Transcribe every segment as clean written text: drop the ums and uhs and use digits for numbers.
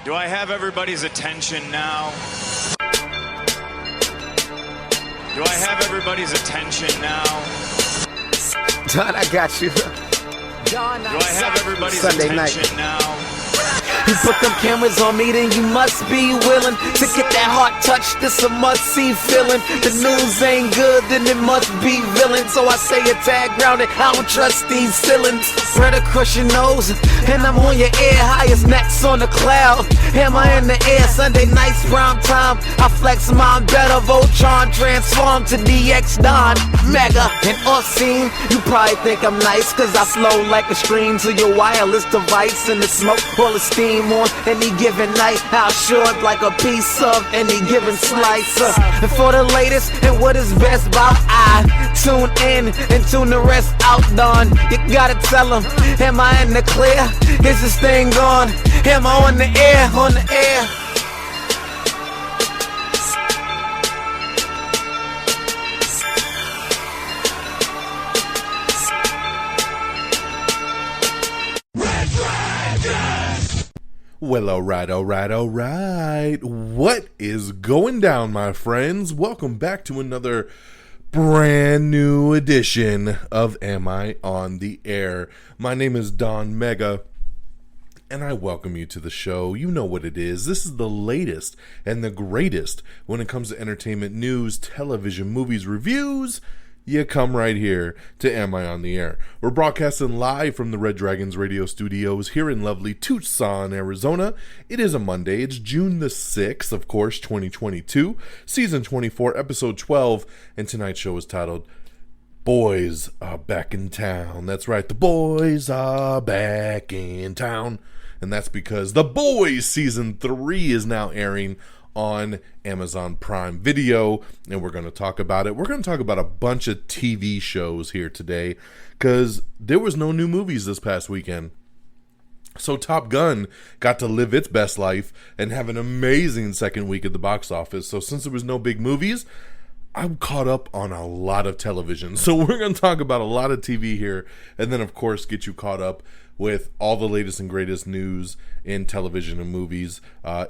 Do I have everybody's attention now? Do I have everybody's attention now? Don, I got you. Do I have everybody's Sunday attention night. now? You put them cameras on me, then you must be willing to get that heart touch. This a must-see feeling. The news ain't good, then it must be villain. So I say a tag grounded, I don't trust these ceilings. Spread across your nose, and I'm on your ear. Highest necks on the cloud. Am I in the air? Sunday nights, prime time. I flex mine better. Voltron transform to DX Don Mega. And off scene, you probably think I'm nice, cause I flow like a stream to your wireless device. And the smoke all the steam on any given night. I'll short like a piece of any given slice. And for the latest and what is best about I tune in and tune the rest out, Don. You gotta tell them, am I in the clear? Is this thing on? Am I on the air? On the air? Well, alright. What is going down, my friends? Welcome back to another brand new edition of Am I on the Air? My name is Don Mega, and I welcome you to the show. You know what it is. This is the latest and the greatest when it comes to entertainment news, television, movies, reviews. You come right here to Am I on the Air? We're broadcasting live from the Red Dragons radio studios here in lovely Tucson, Arizona. It is a Monday. It's June the 6th, of course, 2022, season 24, episode 12, and tonight's show is titled Boys Are Back in Town. That's right, the boys are back in town. And that's because The Boys Season 3 is now airing on Amazon Prime Video, and we're going to talk about it. We're going to talk about a bunch of TV shows here today, because there was no new movies this past weekend. So Top Gun got to live its best life and have an amazing second week at the box office. So since there was no big movies, I'm caught up on a lot of television. So we're going to talk about a lot of TV here, and then of course get you caught up with all the latest and greatest news in television and movies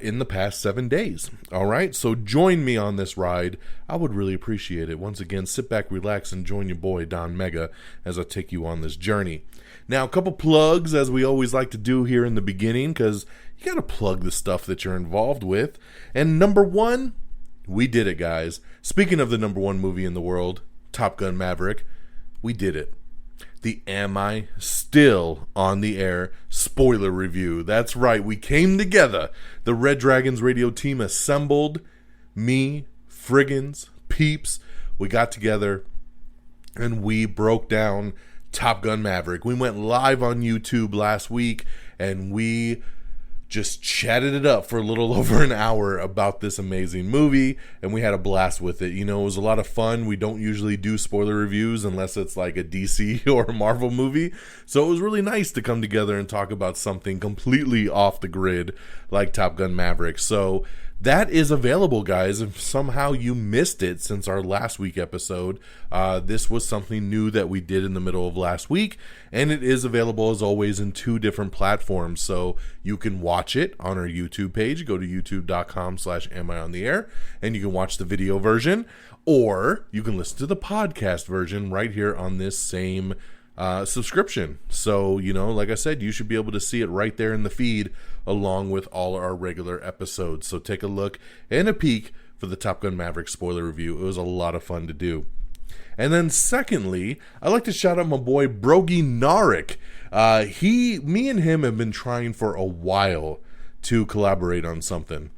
in the past 7 days. All right, so join me on this ride. I would really appreciate it. Once again, sit back, relax, and join your boy Don Mega as I take you on this journey. Now, a couple plugs, as we always like to do here in the beginning, because you got to plug the stuff that you're involved with. And number one, we did it, guys. Speaking of the number one movie in the world, Top Gun Maverick, we did it. The Am I Still on the Air spoiler review. That's right, we came together. The Red Dragons radio team assembled. Me, Friggins, Peeps, we got together and we broke down Top Gun Maverick. We went live on YouTube last week and we just chatted it up for a little over an hour about this amazing movie, and we had a blast with it. You know, it was a lot of fun. We don't usually do spoiler reviews unless it's like a DC or a Marvel movie, so it was really nice to come together and talk about something completely off the grid like Top Gun Maverick. So that is available, guys. If somehow you missed it since our last week episode, this was something new that we did in the middle of last week, and it is available as always in 2 different platforms. So you can watch it on our YouTube page. Go to youtube.com/amiontheair, and you can watch the video version, or you can listen to the podcast version right here on this same subscription. So, you know, like I said, you should be able to see it right there in the feed along with all our regular episodes. So take a look and a peek for the Top Gun Maverick spoiler review. It was a lot of fun to do. And then secondly, I'd like to shout out my boy Brogy Narek. Me and him have been trying for a while to collaborate on something.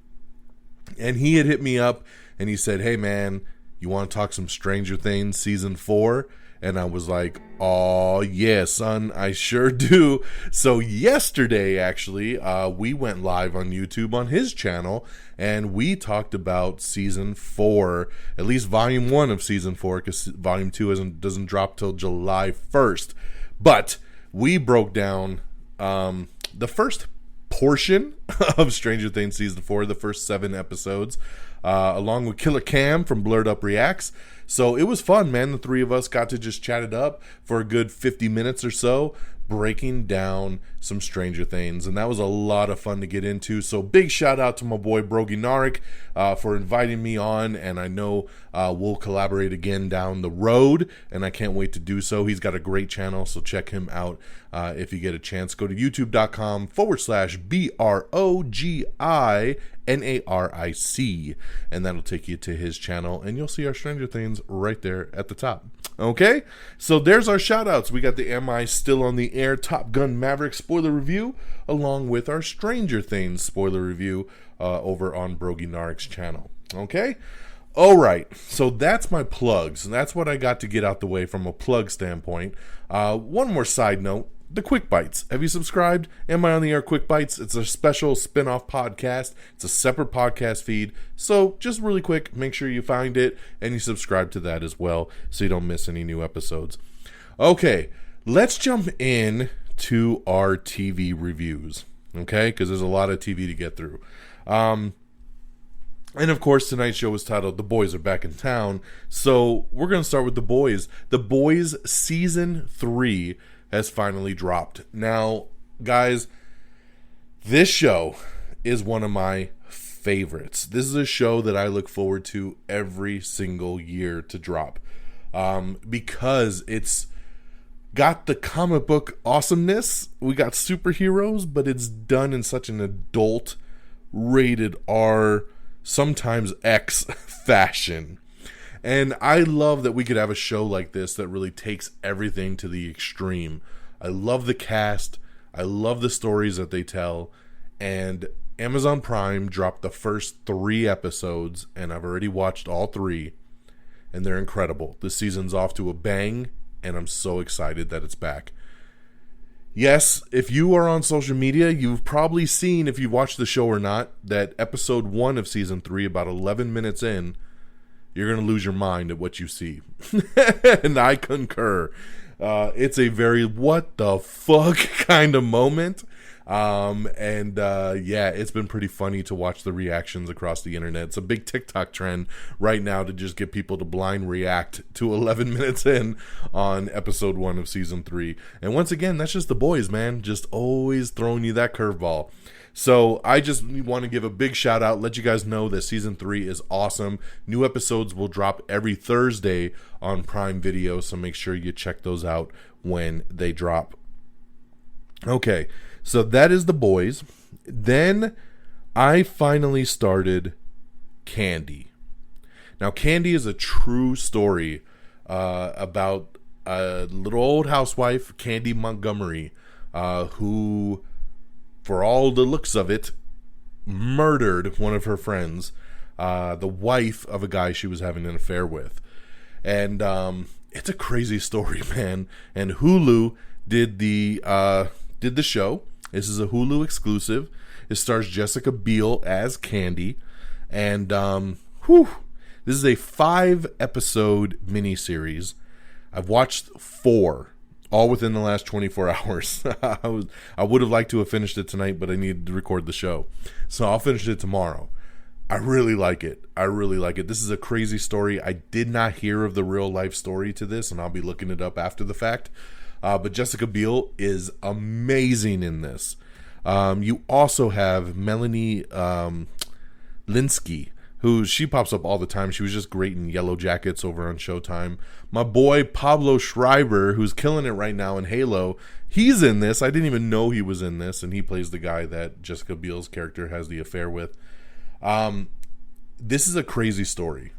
And he had hit me up and he said, "Hey man, you want to talk some Stranger Things season 4? And I was like, "Oh yeah, son, I sure do." So yesterday, actually, we went live on YouTube on his channel, and we talked about season 4, at least volume 1 of season 4, because volume 2 doesn't drop till July 1st. But we broke down the first portion of Stranger Things season 4, the first 7 episodes. along with Killer Cam from Blurred Up Reacts. So it was fun, man. The three of us got to just chat it up for a good 50 minutes or so, breaking down some Stranger Things, and that was a lot of fun to get into. So big shout out to my boy Brogy Narek for inviting me on, and I know we'll collaborate again down the road, and I can't wait to do so. He's got a great channel, so check him out if you get a chance. Go to youtube.com/BROGINARIC, and that'll take you to his channel, and you'll see our Stranger Things right there at the top. Okay, so there's our shout outs. We got the Am I Still on the Air Top Gun Maverick spoiler review, along with our Stranger Things spoiler review over on Brogy Narek's channel. Okay, all right, so that's my plugs, and that's what I got to get out the way from a plug standpoint. One more side note: the Quick Bites. Have you subscribed? Am I on the Air Quick Bites? It's a special spin-off podcast. It's a separate podcast feed. So just really quick, make sure you find it and you subscribe to that as well so you don't miss any new episodes. Okay, let's jump in to our TV reviews. Okay, because there's a lot of TV to get through. And of course, tonight's show is titled The Boys Are Back in Town. So we're going to start with The Boys. The Boys Season 3 has finally dropped. Now, guys, this show is one of my favorites. This is a show that I look forward to every single year to drop, because it's got the comic book awesomeness. We got superheroes, but it's done in such an adult, rated R, sometimes X fashion. And I love that we could have a show like this that really takes everything to the extreme. I love the cast. I love the stories that they tell. And Amazon Prime dropped the first 3 episodes, and I've already watched all 3. And they're incredible. This season's off to a bang, and I'm so excited that it's back. Yes, if you are on social media, you've probably seen, if you've watched the show or not, that episode 1 of season 3, about 11 minutes in, you're going to lose your mind at what you see. And I concur. It's a very what the fuck kind of moment. Yeah, it's been pretty funny to watch the reactions across the internet. It's a big TikTok trend right now to just get people to blind react to 11 minutes in on episode 1 of season 3. And once again, that's just the boys, man. Just always throwing you that curveball. So I just want to give a big shout out, let you guys know that season 3 is awesome. New episodes will drop every Thursday on Prime Video, so make sure you check those out when they drop. Okay, so that is The Boys. Then I finally started Candy. Now, Candy is a true story about a little old housewife, Candy Montgomery, who, for all the looks of it, murdered one of her friends, the wife of a guy she was having an affair with. And it's a crazy story, man. And Hulu did the show. This is a Hulu exclusive. It stars Jessica Biel as Candy. And this is a 5-episode miniseries. I've watched 4. All within the last 24 hours. I would have liked to have finished it tonight, but I needed to record the show. So I'll finish it tomorrow. I really like it. This is a crazy story. I did not hear of the real life story to this, and I'll be looking it up after the fact. But Jessica Biel is amazing in this. You also have Melanie Linsky, who she pops up all the time. She was just great in Yellow Jackets over on Showtime. My boy Pablo Schreiber, who's killing it right now in Halo, he's in this. I didn't even know he was in this, and he plays the guy that Jessica Biel's character has the affair with. This is a crazy story.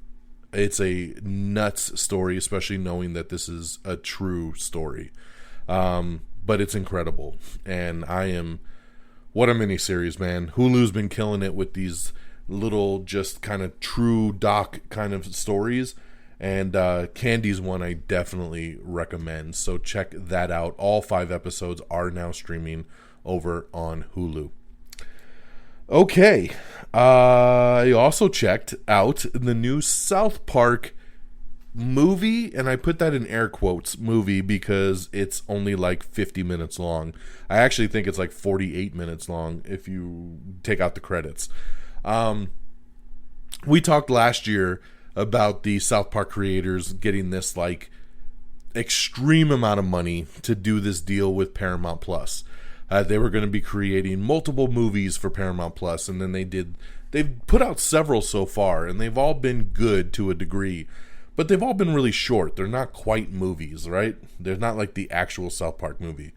It's a nuts story, especially knowing that this is a true story. But it's incredible. And what a miniseries, man. Hulu's been killing it with these little just kind of true doc kind of stories, and Candy's one I definitely recommend, so check that out. All 5 episodes are now streaming over on Hulu. Okay, I also checked out the new South Park movie, and I put that in air quotes, movie, because it's only like 50 minutes long. I actually think it's like 48 minutes long if you take out the credits. we talked last year about the South Park creators getting this like extreme amount of money to do this deal with Paramount Plus. They were going to be creating multiple movies for Paramount Plus, and then they've put out several so far, and they've all been good to a degree, but they've all been really short. They're not quite movies, right? They're not like the actual South Park movie.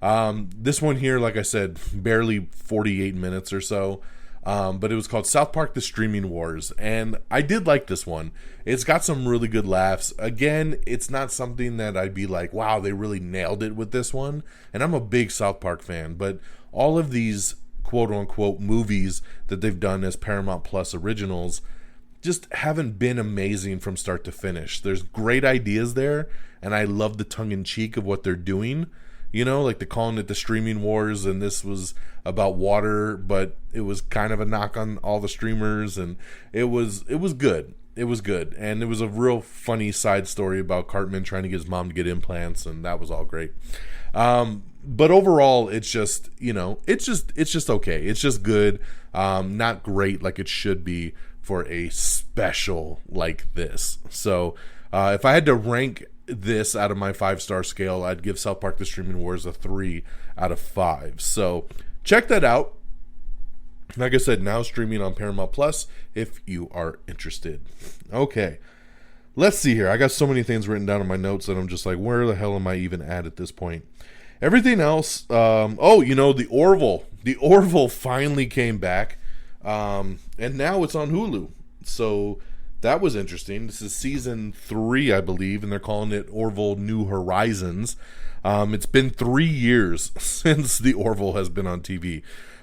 This one here, like I said, barely 48 minutes or so. But it was called South Park: The Streaming Wars, and I did like this one. It's got some really good laughs. Again, it's not something that I'd be like, wow, they really nailed it with this one. And I'm a big South Park fan, but all of these quote-unquote movies that they've done as Paramount Plus originals just haven't been amazing from start to finish. There's great ideas there, and I love the tongue-in-cheek of what they're doing. You know, like they're calling it the Streaming Wars, and this was about water, but it was kind of a knock on all the streamers, and it was good. It was good, and it was a real funny side story about Cartman trying to get his mom to get implants, and that was all great. But overall, it's just, you know, it's just okay. It's just good, not great like it should be for a special like this. So, if I had to rank this out of my 5-star scale, I'd give South Park: The Streaming Wars a 3 out of 5. So check that out. Like I said, now streaming on Paramount Plus if you are interested. Okay, let's see here. I got so many things written down in my notes that I'm just like, where the hell am I even at this point? Everything else, the Orville. The Orville finally came back, and now it's on Hulu. So that was interesting. This is season 3, I believe, and they're calling it Orville New Horizons. It's been 3 years since the Orville has been on TV.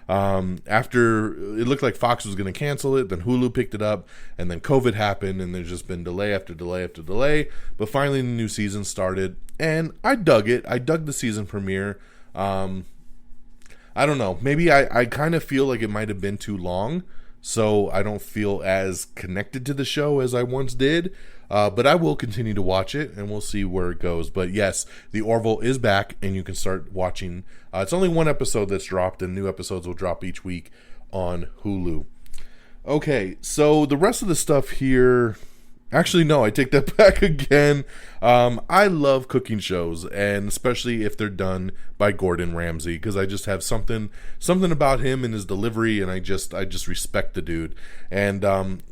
After it looked like Fox was going to cancel it, then Hulu picked it up, and then COVID happened, and there's just been delay after delay after delay. But finally, the new season started, and I dug it. I dug the season premiere. I don't know. Maybe I kind of feel like it might have been too long, so I don't feel as connected to the show as I once did. But I will continue to watch it, and we'll see where it goes. But yes, the Orville is back, and you can start watching. It's only one episode that's dropped, and new episodes will drop each week on Hulu. Okay, so the rest of the stuff here... Actually, no, I take that back again. I love cooking shows, and especially if they're done by Gordon Ramsay, because I just have something about him and his delivery, and I just respect the dude, and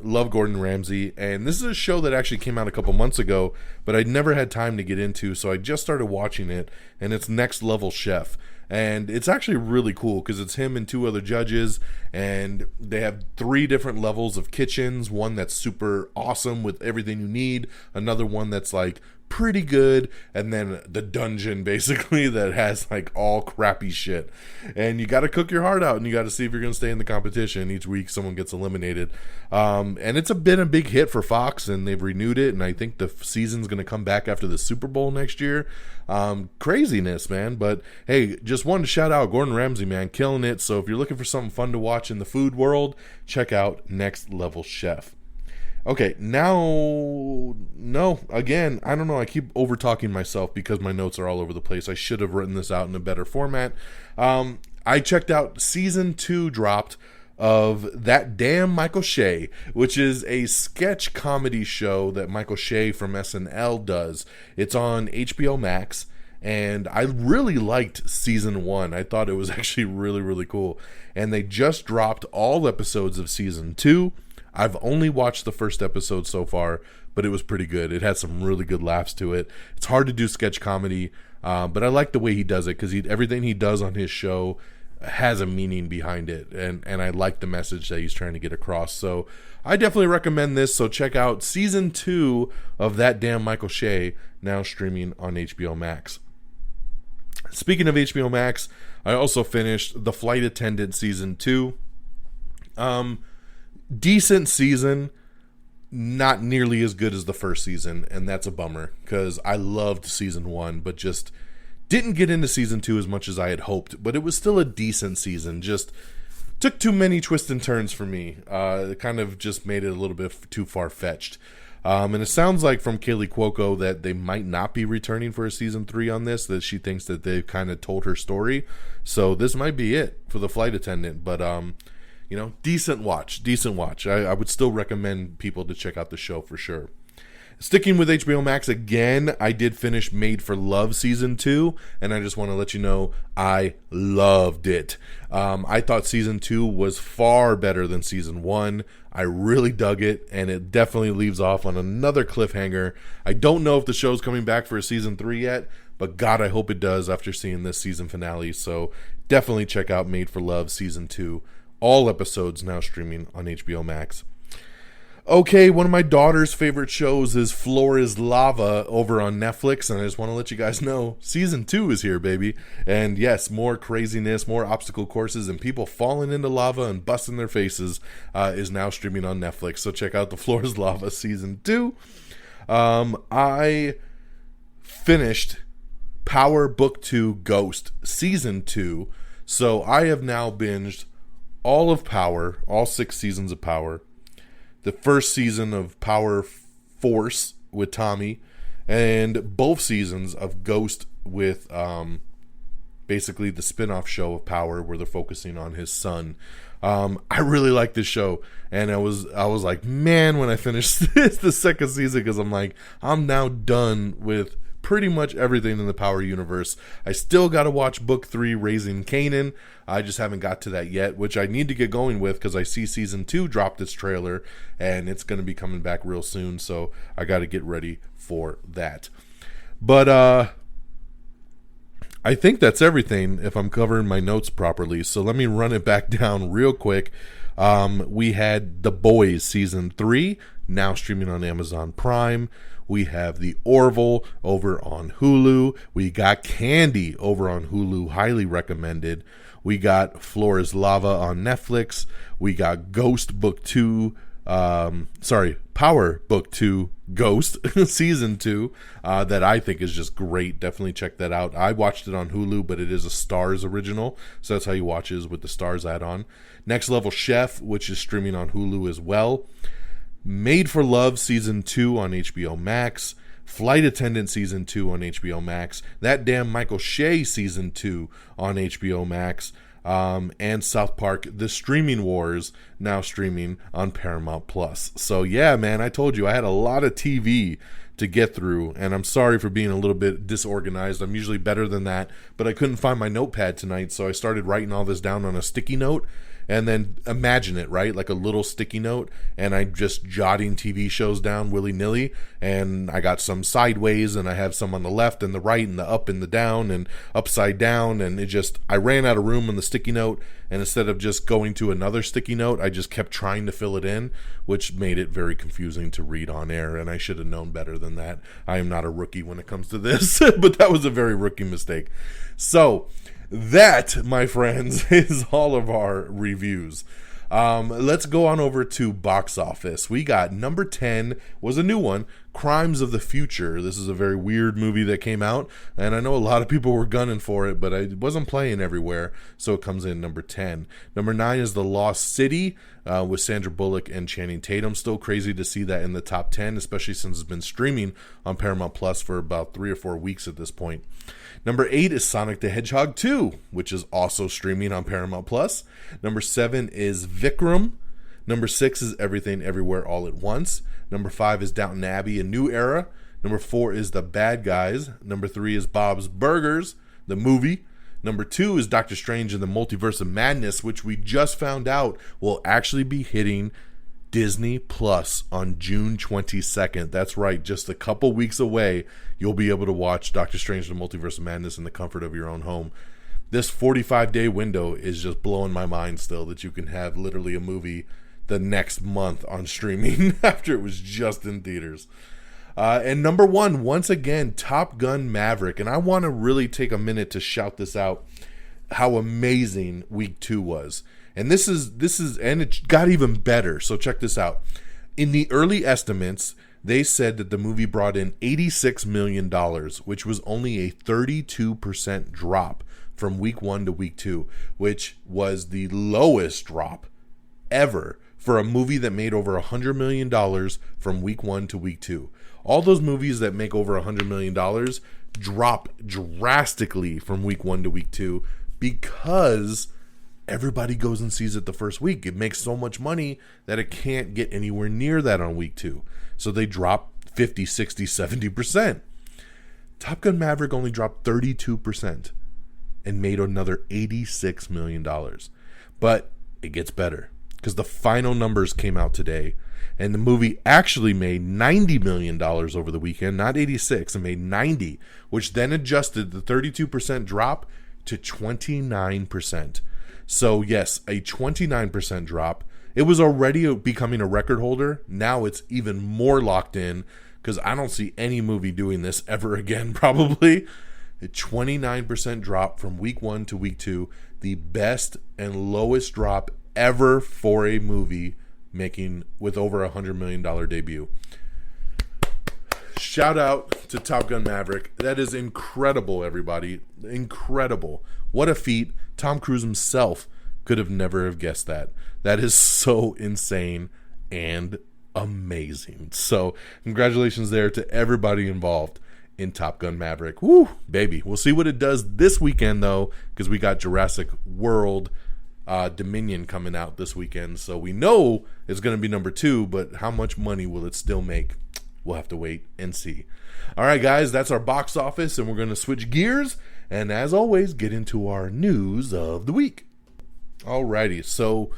love Gordon Ramsay. And this is a show that actually came out a couple months ago, but I never had time to get into, so I just started watching it, and it's Next Level Chef. And it's actually really cool because it's him and 2 other judges, and they have 3 different levels of kitchens. One that's super awesome with everything you need, another one that's like pretty good, and then the dungeon basically that has like all crappy shit. And you got to cook your heart out, and you got to see if you're going to stay in the competition. Each week someone gets eliminated, and it's been a big hit for Fox, and they've renewed it, and I think the season's going to come back after the Super Bowl next year. Craziness, man. But hey, just wanted to shout out Gordon Ramsay, man, killing it. So if you're looking for something fun to watch in the food world, check out Next Level Chef. Okay, now, no, again, I don't know, I keep over-talking myself because my notes are all over the place. I should have written this out in a better format. I checked out season 2 dropped of That Damn Michael Shea, which is a sketch comedy show that Michael Shea from SNL does. It's on HBO Max, and I really liked season 1. I thought it was actually really, really cool. And they just dropped all episodes of season 2. I've only watched the first episode so far, but it was pretty good. It had some really good laughs to it. It's hard to do sketch comedy, but I like the way he does it because everything he does on his show has a meaning behind it, and I like the message that he's trying to get across. So I definitely recommend this. So check out season 2 of That Damn Michael Shea, now streaming on HBO Max. Speaking of HBO Max, I also finished The Flight Attendant season 2. Decent season, not nearly as good as the first season, and that's a bummer because I loved season 1, but just didn't get into season 2 as much as I had hoped. But it was still a decent season, just took too many twists and turns for me. It kind of just made it a little bit too far-fetched. And it sounds like from Kaylee Cuoco that they might not be returning for a season 3 on this, that she thinks that they've kind of told her story. So this might be it for The Flight Attendant. But decent watch. I would still recommend people to check out the show for sure. Sticking with HBO Max again, I did finish Made for Love Season 2, and I just want to let you know I loved it. I thought Season 2 was far better than Season 1. I really dug it, and it definitely leaves off on another cliffhanger. I don't know if the show's coming back for a Season 3 yet, but God, I hope it does after seeing this season finale. So definitely check out Made for Love Season 2. All episodes now streaming on HBO Max. Okay, one of my daughter's favorite shows is Floor is Lava over on Netflix, and I just want to let you guys know, Season 2 is here, baby. And yes, more craziness, more obstacle courses, and people falling into lava and busting their faces is now streaming on Netflix. So check out the Floor is Lava Season 2. I finished Power Book 2 Ghost Season 2, so I have now binged all of Power, all 6 seasons of Power, the first season of Power Force with Tommy, and both seasons of Ghost with basically the spin-off show of Power where they're focusing on his son. I really like this show, and I was like, man, when I finished the second season, because I'm like, I'm now done with pretty much everything in the Power universe. I still got to watch Book 3, Raising Kanan. I just haven't got to that yet, which I need to get going with because I see Season 2 dropped its trailer, and it's going to be coming back real soon, so I got to get ready for that. But I think that's everything if I'm covering my notes properly, so let me run it back down real quick. We had The Boys Season 3, now streaming on Amazon Prime. We have The Orville over on Hulu. We got Candy over on Hulu, highly recommended. We got Floor is Lava on Netflix. We got Power Book 2 Ghost Season 2 that I think is just great. Definitely check that out. I watched it on Hulu, but it is a Starz original, so that's how you watch it, is with the Starz add-on. Next Level Chef, which is streaming on Hulu as well. Made for Love Season 2 on HBO Max. Flight Attendant Season 2 on HBO Max. That Damn Michael Shea Season 2 on HBO Max. And South Park The Streaming Wars, now streaming on Paramount Plus. So yeah, man, I told you I had a lot of TV to get through, and I'm sorry for being a little bit disorganized. I'm usually better than that, but I couldn't find my notepad tonight, so I started writing all this down on a sticky note. And then imagine it, right? Like a little sticky note, and I'm just jotting TV shows down willy-nilly, and I got some sideways, and I have some on the left and the right and the up and the down and upside down, and I ran out of room on the sticky note, and instead of just going to another sticky note, I just kept trying to fill it in, which made it very confusing to read on air, and I should have known better than that. I am not a rookie when it comes to this, but that was a very rookie mistake. So that, my friends, is all of our reviews. Let's go on over to box office. We got number 10, was a new one, Crimes of the Future. This is a very weird movie that came out, and I know a lot of people were gunning for it, but it wasn't playing everywhere, so it comes in number 10. Number 9 is The Lost City, with Sandra Bullock and Channing Tatum. Still crazy to see that in the top 10, especially since it's been streaming on Paramount Plus for about 3 or 4 weeks at this point. Number 8 is Sonic the Hedgehog 2, which is also streaming on Paramount Plus. Number 7 is Vikram. Number 6 is Everything Everywhere All at Once. Number 5 is Downton Abbey, A New Era. Number 4 is The Bad Guys. Number 3 is Bob's Burgers, the movie. Number 2 is Doctor Strange in the Multiverse of Madness, which we just found out will actually be hitting Disney Plus on June 22nd. That's right, just a couple weeks away, you'll be able to watch Doctor Strange in the Multiverse of Madness in the comfort of your own home. This 45-day window is just blowing my mind still, that you can have literally a movie the next month on streaming after it was just in theaters. And number 1, once again, Top Gun Maverick. And I want to really take a minute to shout this out, how amazing week 2 was. And this is, and it got even better. So check this out. In the early estimates, they said that the movie brought in $86 million, which was only a 32% drop from week 1 to week 2, which was the lowest drop ever for a movie that made over $100 million from week 1 to week 2. All those movies that make over $100 million drop drastically from week 1 to week 2 because everybody goes and sees it the first week. It makes so much money that it can't get anywhere near that on week 2. So they drop 50, 60, 70%. Top Gun Maverick only dropped 32% and made another $86 million. But it gets better because the final numbers came out today, and the movie actually made $90 million over the weekend, not 86, and made 90, which then adjusted the 32% drop to 29%. So yes, a 29% drop. It was already becoming a record holder. Now it's even more locked in because I don't see any movie doing this ever again, probably. A 29% drop from week 1 to week 2. The best and lowest drop ever for a movie making with over $100 million debut. Shout out to Top Gun Maverick. That is incredible, everybody. Incredible. What a feat. Tom Cruise himself could have never have guessed that. That is so insane and amazing. So congratulations there to everybody involved in Top Gun Maverick. Woo, baby. We'll see what it does this weekend, though, because we got Jurassic World Dominion coming out this weekend. So we know it's going to be number 2, but how much money will it still make? We'll have to wait and see. All right, guys, that's our box office, and we're going to switch gears and, as always, get into our news of the week. All righty, so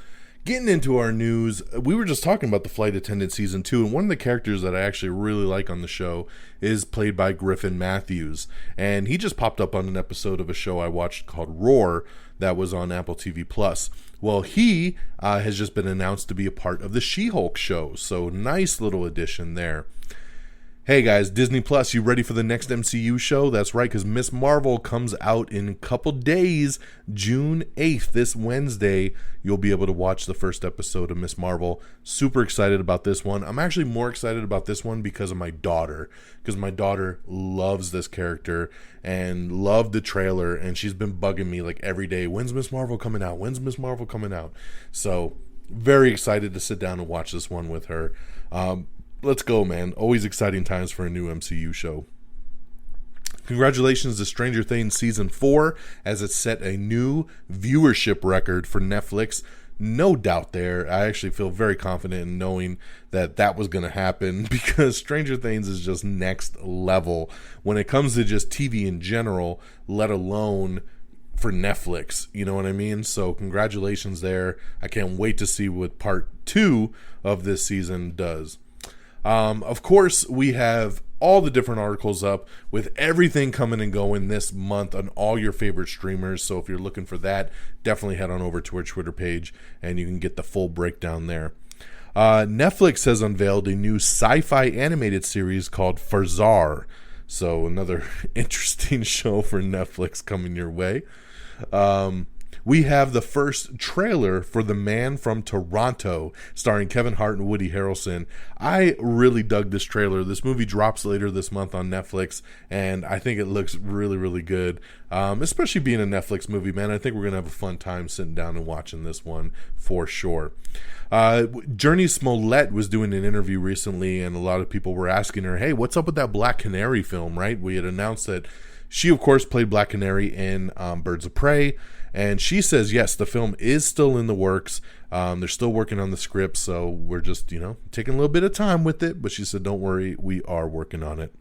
getting into our news, we were just talking about the Flight Attendant Season 2, and one of the characters that I actually really like on the show is played by Griffin Matthews, and he just popped up on an episode of a show I watched called Roar that was on Apple TV+. Well, he has just been announced to be a part of the She-Hulk show, so nice little addition there. Hey guys, Disney Plus, you ready for the next MCU show? That's right, because Ms. Marvel comes out in a couple days, June 8th, this Wednesday. You'll be able to watch the first episode of Ms. Marvel. Super excited about this one. I'm actually more excited about this one because of my daughter, because my daughter loves this character and loved the trailer, and she's been bugging me like every day, when's Ms. Marvel coming out? When's Ms. Marvel coming out? So very excited to sit down and watch this one with her. Let's go, man. Always exciting times for a new MCU show. Congratulations to Stranger Things Season 4 as it set a new viewership record for Netflix. No doubt there. I actually feel very confident in knowing that that was going to happen because Stranger Things is just next level when it comes to just TV in general, let alone for Netflix. You know what I mean? So congratulations there. I can't wait to see what part 2 of this season does. Of course, we have all the different articles up with everything coming and going this month on all your favorite streamers. So if you're looking for that, definitely head on over to our Twitter page and you can get the full breakdown there. Netflix has unveiled a new sci-fi animated series called Farzar. So another interesting show for Netflix coming your way. We have the first trailer for The Man from Toronto, starring Kevin Hart and Woody Harrelson. I really dug this trailer. This movie drops later this month on Netflix, and I think it looks really, really good. Especially being a Netflix movie, man. I think we're going to have a fun time sitting down and watching this one for sure. Journey Smollett was doing an interview recently, and a lot of people were asking her, hey, what's up with that Black Canary film, right? We had announced that she, of course, played Black Canary in Birds of Prey. And she says, yes, the film is still in the works. They're still working on the script, so we're just, taking a little bit of time with it. But she said, don't worry, we are working on it.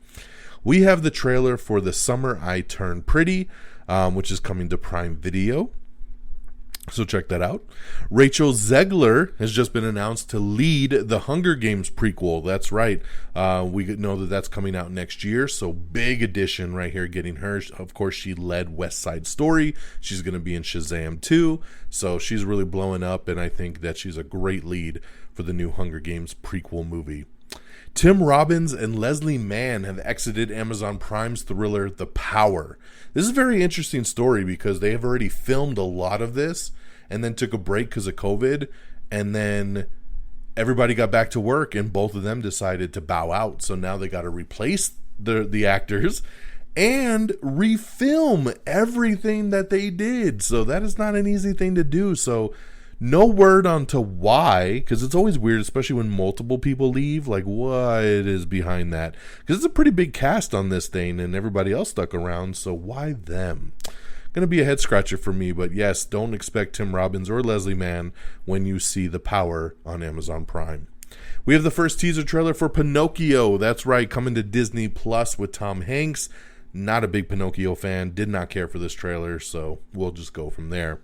We have the trailer for The Summer I Turned Pretty, which is coming to Prime Video. So check that out. Rachel Zegler has just been announced to lead the Hunger Games prequel. That's right. We know that that's coming out next year. So big addition right here getting her. Of course, she led West Side Story. She's going to be in Shazam 2. So she's really blowing up. And I think that she's a great lead for the new Hunger Games prequel movie. Tim Robbins and Leslie Mann have exited Amazon Prime's thriller The Power. This is a very interesting story because they have already filmed a lot of this and then took a break because of COVID, and then everybody got back to work and both of them decided to bow out. So now they got to replace the actors and refilm everything that they did. So that is not an easy thing to do. So no word on to why, because it's always weird, especially when multiple people leave, like what is behind that. Because it's a pretty big cast on this thing and everybody else stuck around, so why them? going to be a head scratcher for me. But yes, don't expect Tim Robbins or Leslie Mann when you see The Power on Amazon Prime. We have the first teaser trailer for Pinocchio. That's right, coming to Disney Plus with Tom Hanks. Not a big Pinocchio fan. Did not care for this trailer, so we'll just go from there.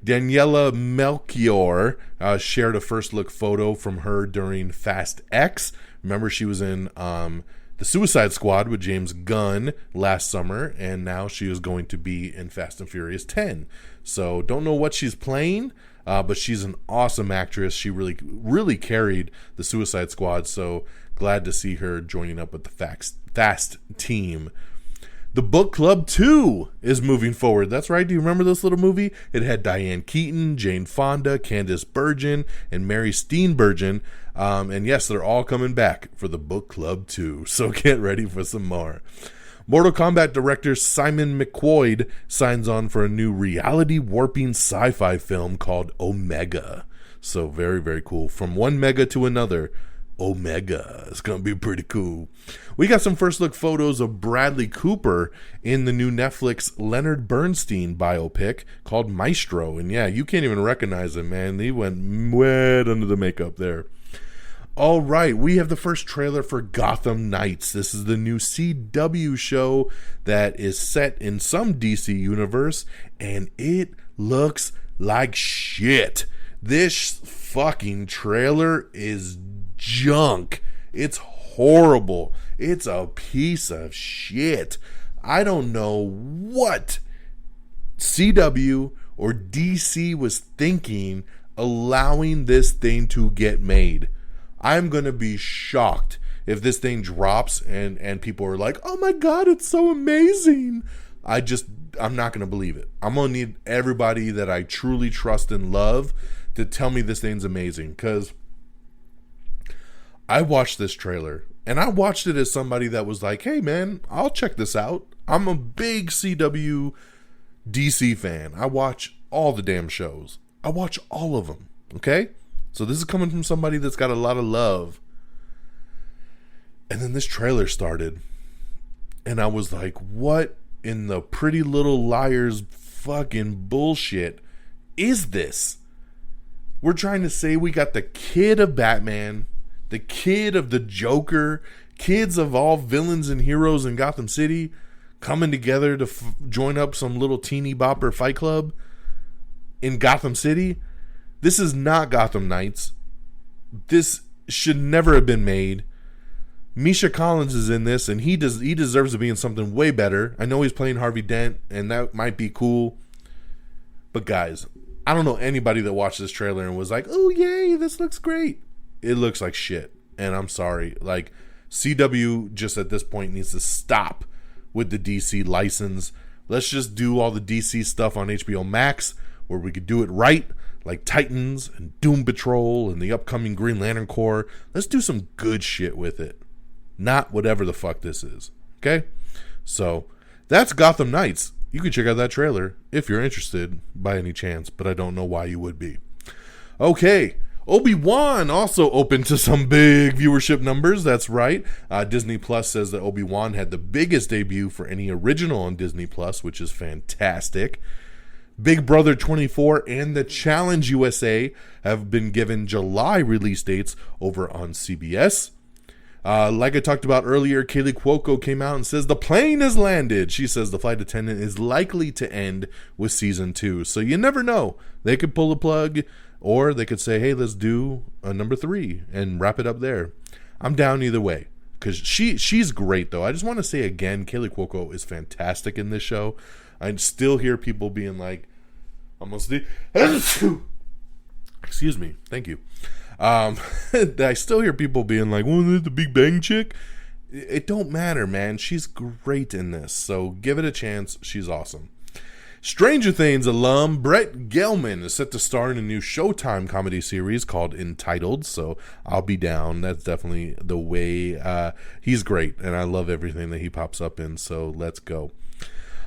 Daniela Melchior shared a first look photo from her during Fast X. Remember, she was in the Suicide Squad with James Gunn last summer, and now she is going to be in Fast and Furious 10. So don't know what she's playing, but she's an awesome actress. She really carried the Suicide Squad, so glad to see her joining up with the Fast team. The Book Club 2 is moving forward. That's right. Do you remember this little movie? It had Diane Keaton, Jane Fonda, Candice Bergen, and Mary Steenburgen. And yes, they're all coming back for the Book Club 2. So get ready for some more. Mortal Kombat director Simon McQuoid signs on for a new reality warping sci-fi film called Omega. So very, very cool. From one mega to another. Omega. It's going to be pretty cool. We got some first look photos of Bradley Cooper in the new Netflix Leonard Bernstein biopic called Maestro. And yeah, you can't even recognize him, man. He went wet under the makeup there. All right, we have the first trailer for Gotham Knights. This is the new CW show that is set in some DC universe, and it looks like shit. This fucking trailer is junk. It's horrible. It's a piece of shit. I don't know what CW or DC was thinking allowing this thing to get made. I'm going to be shocked if this thing drops and people are like, oh my God, it's so amazing. I'm not going to believe it. I'm going to need everybody that I truly trust and love to tell me this thing's amazing, because I watched this trailer, and I watched it as somebody that was like, hey man, I'll check this out. I'm a big CW DC fan. I watch all the damn shows. I watch all of them, okay? So this is coming from somebody that's got a lot of love. And then this trailer started, and I was like, what in the Pretty Little Liars fucking bullshit is this? We're trying to say we got the kid of Batman, the kid of the Joker, kids of all villains and heroes in Gotham City coming together to join up some little teeny bopper fight club in Gotham City. This is not Gotham Knights. This should never have been made. Misha Collins is in this, and he deserves to be in something way better. I know he's playing Harvey Dent, and that might be cool. But guys, I don't know anybody that watched this trailer and was like, oh yay, this looks great. It looks like shit, and I'm sorry. Like, CW just at this point needs to stop with the DC license. Let's just do all the DC stuff on HBO Max where we could do it right, like Titans and Doom Patrol and the upcoming Green Lantern Corps. Let's do some good shit with it, not whatever the fuck this is, okay? So that's Gotham Knights. You can check out that trailer if you're interested by any chance, but I don't know why you would be. Okay, Obi-Wan also opened to some big viewership numbers. That's right. Disney Plus says that Obi-Wan had the biggest debut for any original on Disney Plus, which is fantastic. Big Brother 24 and The Challenge USA have been given July release dates over on CBS. Like I talked about earlier, Kaylee Cuoco came out and says the plane has landed. She says the flight attendant is likely to end with season 2. So you never know. They could pull the plug, or they could say, hey, let's do a number 3 and wrap it up there. I'm down either way, because she's great, though. I just want to say again, Kaylee Cuoco is fantastic in this show. I still hear people being like, excuse me, thank you. I still hear people being like, well, the Big Bang chick. It don't matter, man. She's great in this, so give it a chance. She's awesome. Stranger Things alum Brett Gelman is set to star in a new Showtime comedy series called Entitled, so I'll be down. That's definitely the way. He's great, and I love everything that he pops up in, so let's go.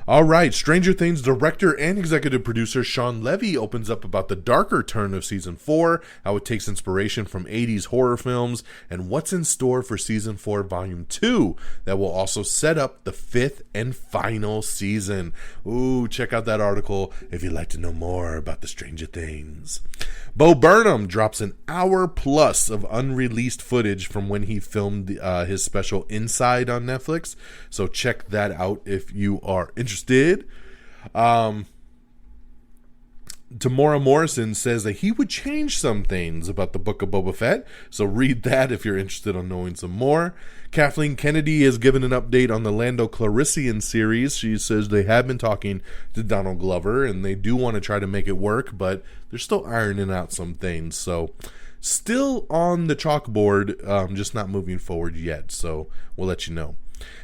All right, Stranger Things director and executive producer Sean Levy opens up about the darker turn of season 4, how it takes inspiration from 80s horror films, and what's in store for season 4 volume 2 that will also set up the 5th and final season. Ooh, check out that article if you'd like to know more about the Stranger Things. Bo Burnham drops an hour plus of unreleased footage from when he filmed his special Inside on Netflix, so check that out if you are interested. Tamora Morrison says that he would change some things about the Book of Boba Fett, so read that if you're interested on knowing some more. Kathleen Kennedy has given an update on the Lando Calrissian series. She says they have been talking to Donald Glover, and they do want to try to make it work, but they're still ironing out some things, so still on the chalkboard, just not moving forward yet, so we'll let you know.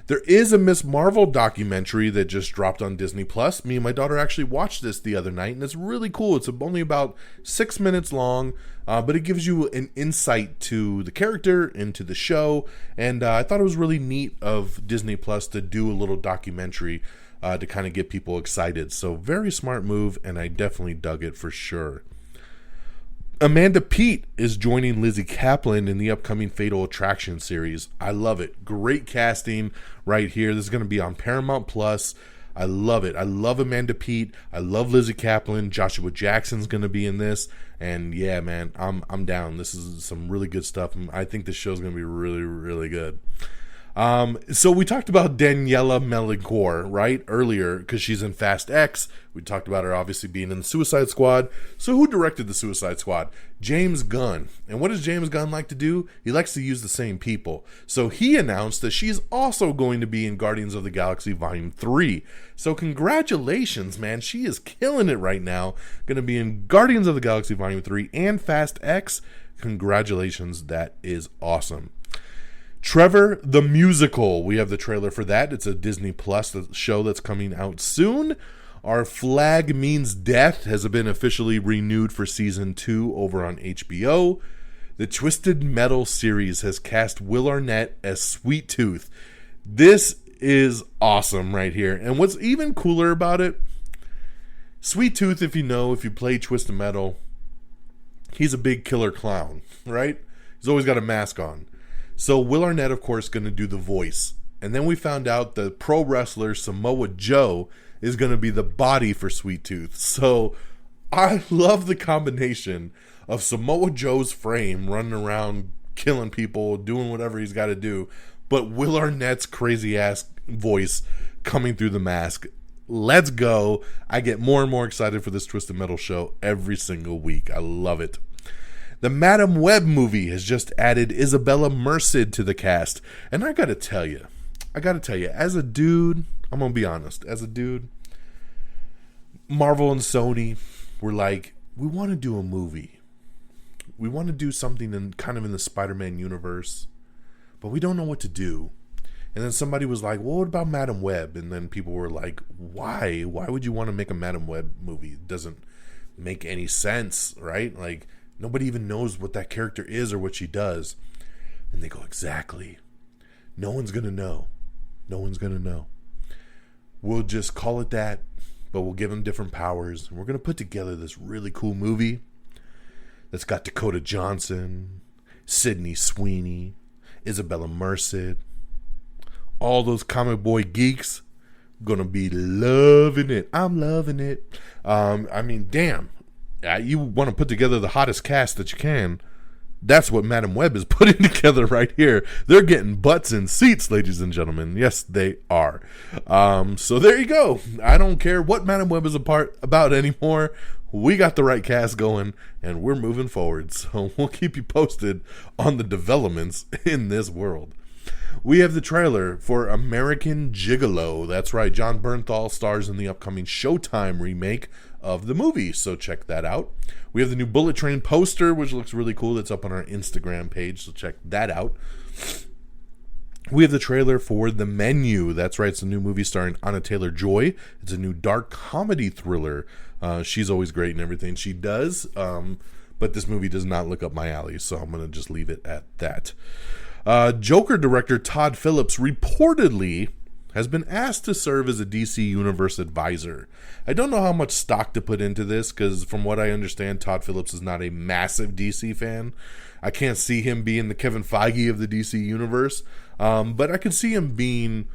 There is a Miss Marvel documentary that just dropped on Disney Plus. Me and my daughter actually watched this the other night, and it's really cool. It's only about 6 minutes long, but it gives you an insight to the character and to the show, and I thought it was really neat of Disney Plus to do a little documentary to kind of get people excited. So very smart move, and I definitely dug it for sure. Amanda Peet is joining Lizzie Kaplan in the upcoming Fatal Attraction series. I love it. Great casting right here. This is going to be on Paramount Plus. I love it. I love Amanda Peet. I love Lizzie Kaplan. Joshua Jackson's going to be in this. And yeah, man, I'm down. This is some really good stuff. I think this show's going to be really, really good. So we talked about Daniela Melchior, right, earlier, because she's in Fast X. We talked about her obviously being in the Suicide Squad. So who directed the Suicide Squad? James Gunn. And what does James Gunn like to do? He likes to use the same people. So he announced that she's also going to be in Guardians of the Galaxy Volume 3. So congratulations, man. She is killing it right now. Going to be in Guardians of the Galaxy Volume 3 and Fast X. Congratulations. That is awesome. Trevor the Musical. We have the trailer for that. It's a Disney Plus show that's coming out soon. Our Flag Means Death has been officially renewed for season 2 over on HBO. The Twisted Metal series has cast Will Arnett as Sweet Tooth. This is awesome right here. And what's even cooler about it, Sweet Tooth, if you play Twisted Metal, he's a big killer clown, right? He's always got a mask on. So Will Arnett, of course, going to do the voice. And then we found out that pro wrestler Samoa Joe is going to be the body for Sweet Tooth. So I love the combination of Samoa Joe's frame running around, killing people, doing whatever he's got to do, but Will Arnett's crazy-ass voice coming through the mask. Let's go. I get more and more excited for this Twisted Metal show every single week. I love it. The Madam Web movie has just added Isabella Merced to the cast. And I gotta tell you, as a dude, I'm gonna be honest, as a dude, Marvel and Sony were like, we want to do a movie. We want to do something in the Spider-Man universe, but we don't know what to do. And then somebody was like, well, what about Madam Web? And then people were like, why? Why would you want to make a Madam Web movie? It doesn't make any sense, right? Like, nobody even knows what that character is or what she does. And they go, exactly. No one's going to know. No one's going to know. We'll just call it that, but we'll give them different powers. And we're going to put together this really cool movie that's got Dakota Johnson, Sydney Sweeney, Isabella Merced. All those comic boy geeks going to be loving it. I'm loving it. I mean, damn. You want to put together the hottest cast that you can. That's what Madam Web is putting together right here. They're getting butts in seats, ladies and gentlemen. Yes, they are. So there you go. I don't care what Madam Web is about anymore. We got the right cast going, and we're moving forward. So we'll keep you posted on the developments in this world. We have the trailer for American Gigolo. That's right. John Bernthal stars in the upcoming Showtime remake of the movie, so check that out. We have the new Bullet Train poster, which looks really cool. That's up on our Instagram page, so check that out. We have the trailer for The Menu. That's right, it's a new movie starring Anna Taylor-Joy. It's a new dark comedy thriller. She's always great in everything she does, but this movie does not look up my alley, so I'm going to just leave it at that. Joker director Todd Phillips reportedly has been asked to serve as a DC Universe advisor. I don't know how much stock to put into this, because from what I understand, Todd Phillips is not a massive DC fan. I can't see him being the Kevin Feige of the DC Universe, but I could see him being,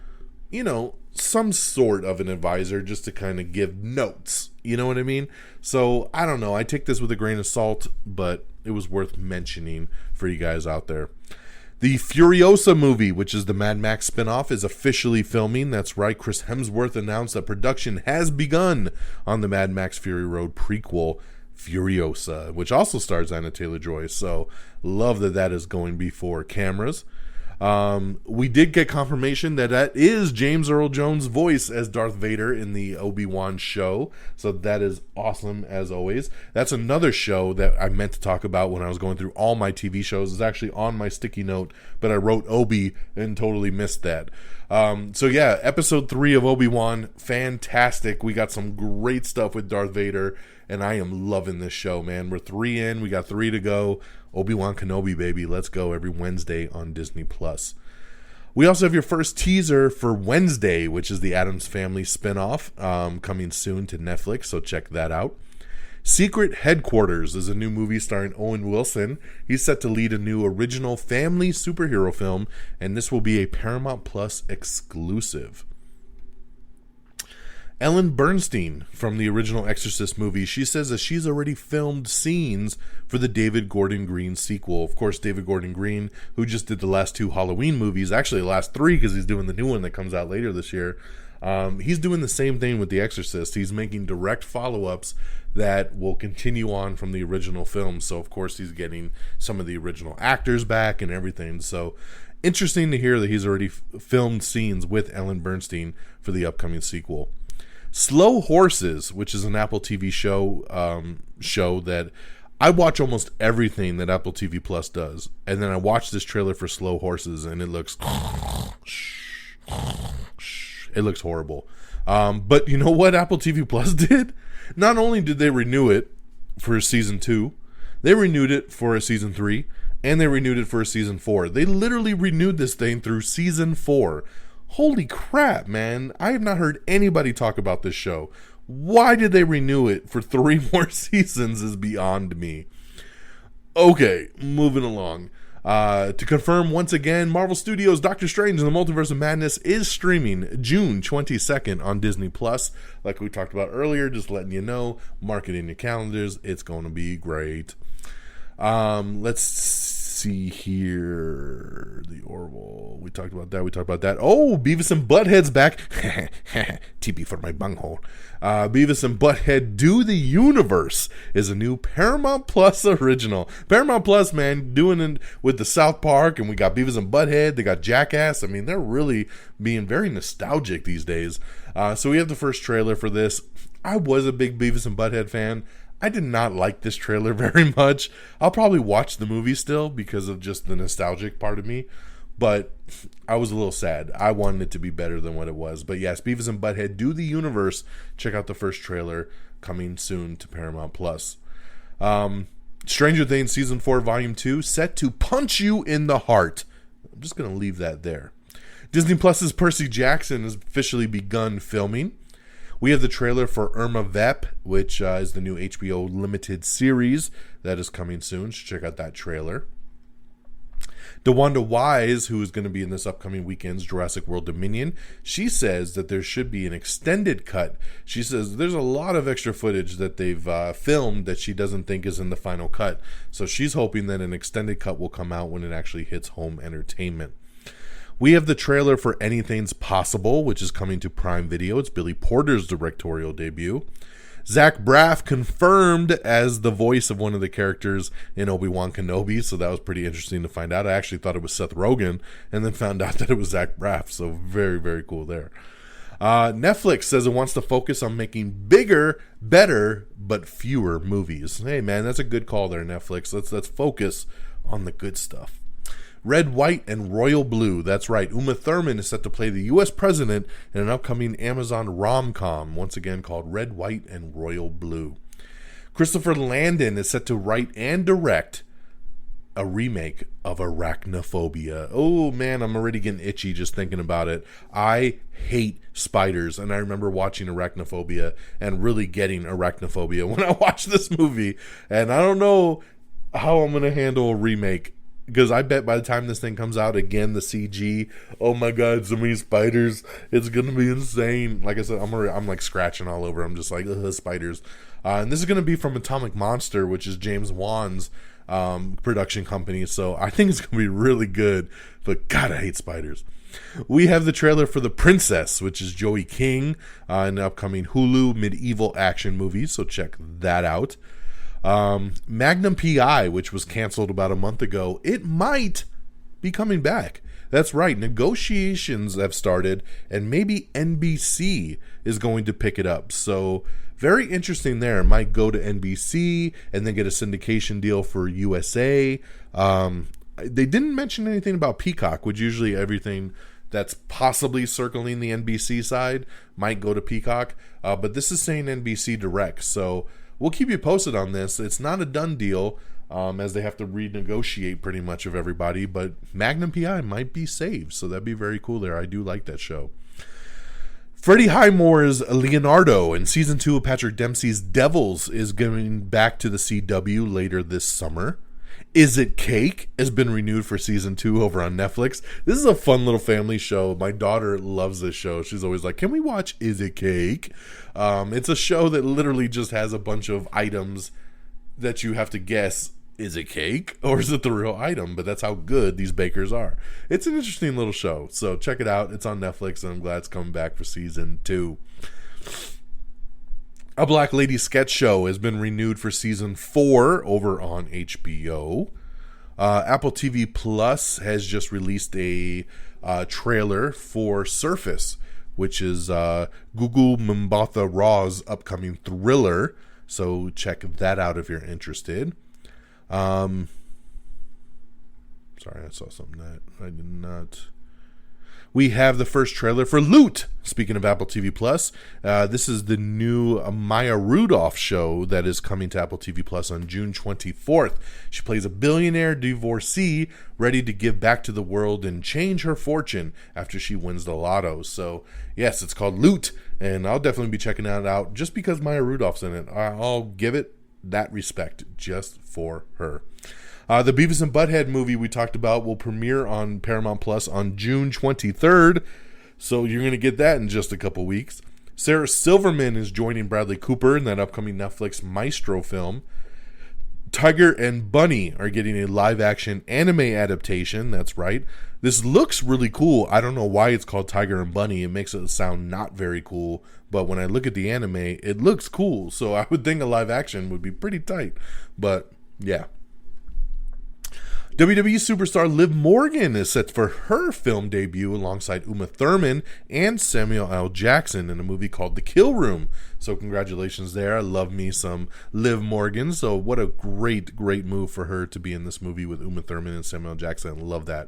some sort of an advisor, just to kind of give notes. You know what I mean? So, I don't know. I take this with a grain of salt, but it was worth mentioning for you guys out there. The Furiosa movie, which is the Mad Max spinoff, is officially filming. That's right, Chris Hemsworth announced that production has begun on the Mad Max Fury Road prequel, Furiosa, which also stars Anna Taylor-Joy. So, love that is going before cameras. We did get confirmation that is James Earl Jones' voice as Darth Vader in the Obi-Wan show. So that is awesome, as always. That's another show that I meant to talk about when I was going through all my TV shows. It's actually on my sticky note, but I wrote Obi and totally missed that. So yeah, episode 3 of Obi-Wan, fantastic. We got some great stuff with Darth Vader, and I am loving this show, man. We're 3 in, we got 3 to go. Obi-Wan Kenobi, baby. Let's go, every Wednesday on Disney+. We also have your first teaser for Wednesday, which is the Addams Family spinoff, coming soon to Netflix, so check that out. Secret Headquarters is a new movie starring Owen Wilson. He's set to lead a new original family superhero film, and this will be a Paramount Plus exclusive. Ellen Bernstein from the original Exorcist movie, she says that she's already filmed scenes for the David Gordon Green sequel. Of course, David Gordon Green, who just did the last 2 Halloween movies, actually the last 3 because he's doing the new one that comes out later this year. He's doing the same thing with The Exorcist. He's making direct follow-ups that will continue on from the original film. So, of course, he's getting some of the original actors back and everything. So, interesting to hear that he's already filmed scenes with Ellen Bernstein for the upcoming sequel. Slow Horses, which is an Apple TV show that I watch almost everything that Apple TV Plus does, and then I watched this trailer for Slow Horses, and it looks horrible. But you know what Apple TV Plus did? Not only did they renew it for season 2, they renewed it for a season 3, and they renewed it for a season 4. They literally renewed this thing through season 4. Holy crap, man. I have not heard anybody talk about this show. Why did they renew it for 3 more seasons is beyond me. Okay, moving along. To confirm once again, Marvel Studios' Doctor Strange and the Multiverse of Madness is streaming June 22nd on Disney+. Like we talked about earlier, just letting you know, mark it in your calendars. It's going to be great. Let's see here. The Orville. We talked about that. Oh, Beavis and Butthead's back. TP for my bunghole. Beavis and Butthead Do the Universe is a new Paramount Plus original. Paramount Plus, man, doing it with the South Park, and we got Beavis and Butthead. They got Jackass. I mean, they're really being very nostalgic these days. So we have the first trailer for this. I was a big Beavis and Butthead fan. I did not like this trailer very much. I'll probably watch the movie still because of just the nostalgic part of me. But I was a little sad. I wanted it to be better than what it was. But yes, Beavis and Butthead Do the Universe. Check out the first trailer coming soon to Paramount Plus. Stranger Things Season 4 Volume 2 set to punch you in the heart. I'm just going to leave that there. Disney Plus's Percy Jackson has officially begun filming. We have the trailer for Irma Vep, which is the new HBO limited series that is coming soon. So check out that trailer. DeWanda Wise, who is going to be in this upcoming weekend's Jurassic World Dominion, she says that there should be an extended cut. She says there's a lot of extra footage that they've filmed that she doesn't think is in the final cut. So she's hoping that an extended cut will come out when it actually hits home entertainment. We have the trailer for Anything's Possible, which is coming to Prime Video. It's Billy Porter's directorial debut. Zach Braff confirmed as the voice of one of the characters in Obi-Wan Kenobi, so that was pretty interesting to find out. I actually thought it was Seth Rogen, and then found out that it was Zach Braff, so very, very cool there. Netflix says it wants to focus on making bigger, better, but fewer movies. Hey, man, that's a good call there, Netflix. Let's focus on the good stuff. Red, White, and Royal Blue. That's right. Uma Thurman is set to play the U.S. president in an upcoming Amazon rom-com, once again called Red, White, and Royal Blue. Christopher Landon is set to write and direct a remake of Arachnophobia. Oh man, I'm already getting itchy just thinking about it. I hate spiders, and I remember watching Arachnophobia and really getting arachnophobia when I watched this movie. And I don't know how I'm going to handle a remake, because I bet by the time this thing comes out, again, the CG, oh my god, so many spiders, it's going to be insane. Like I said, I'm like scratching all over. I'm just like, ugh, spiders. And this is going to be from Atomic Monster, which is James Wan's production company. So I think it's going to be really good. But God, I hate spiders. We have the trailer for The Princess, which is Joey King, in the upcoming Hulu medieval action movie. So check that out. Magnum PI, which was canceled about a month ago, it might be coming back. That's right, negotiations have started, and maybe NBC is going to pick it up. So very interesting there. It might go to NBC and then get a syndication deal for USA. They didn't mention anything about Peacock, which usually everything that's possibly circling the NBC side might go to Peacock. But this is saying NBC Direct, so we'll keep you posted on this. It's not a done deal, as they have to renegotiate pretty much of everybody, but Magnum PI might be saved, so that'd be very cool there. I do like that show. Freddie Highmore's Leonardo in season 2 of Patrick Dempsey's Devils is going back to the CW later this summer. Is It Cake has been renewed for season 2 over on Netflix. This is a fun little family show. My daughter loves this show. She's always like, can we watch Is It Cake? It's a show that literally just has a bunch of items that you have to guess, is it cake or is it the real item? But that's how good these bakers are. It's an interesting little show, so check it out. It's on Netflix, and I'm glad it's coming back for season 2. A Black Lady Sketch Show has been renewed for season 4 over on HBO. Apple TV Plus has just released a trailer for Surface, which is Gugu Mbatha Raw's upcoming thriller. So check that out if you're interested. Sorry, I saw something that I did not. We have the first trailer for Loot. Speaking of Apple TV Plus, this is the new Maya Rudolph show that is coming to Apple TV Plus on June 24th. She plays a billionaire divorcee ready to give back to the world and change her fortune after she wins the lotto. So, yes, it's called Loot, and I'll definitely be checking that out just because Maya Rudolph's in it. I'll give it that respect just for her. The Beavis and Butthead movie we talked about will premiere on Paramount Plus on June 23rd, so you're going to get that in just a couple weeks. Sarah Silverman is joining Bradley Cooper in that upcoming Netflix Maestro film. Tiger and Bunny are getting a live-action anime adaptation, that's right. This looks really cool. I don't know why it's called Tiger and Bunny. It makes it sound not very cool, but when I look at the anime, it looks cool, so I would think a live-action would be pretty tight, but yeah. WWE superstar Liv Morgan is set for her film debut alongside Uma Thurman and Samuel L. Jackson in a movie called The Kill Room. So congratulations there. I love me some Liv Morgan. So what a great move for her to be in this movie with Uma Thurman and Samuel L. Jackson. I love that.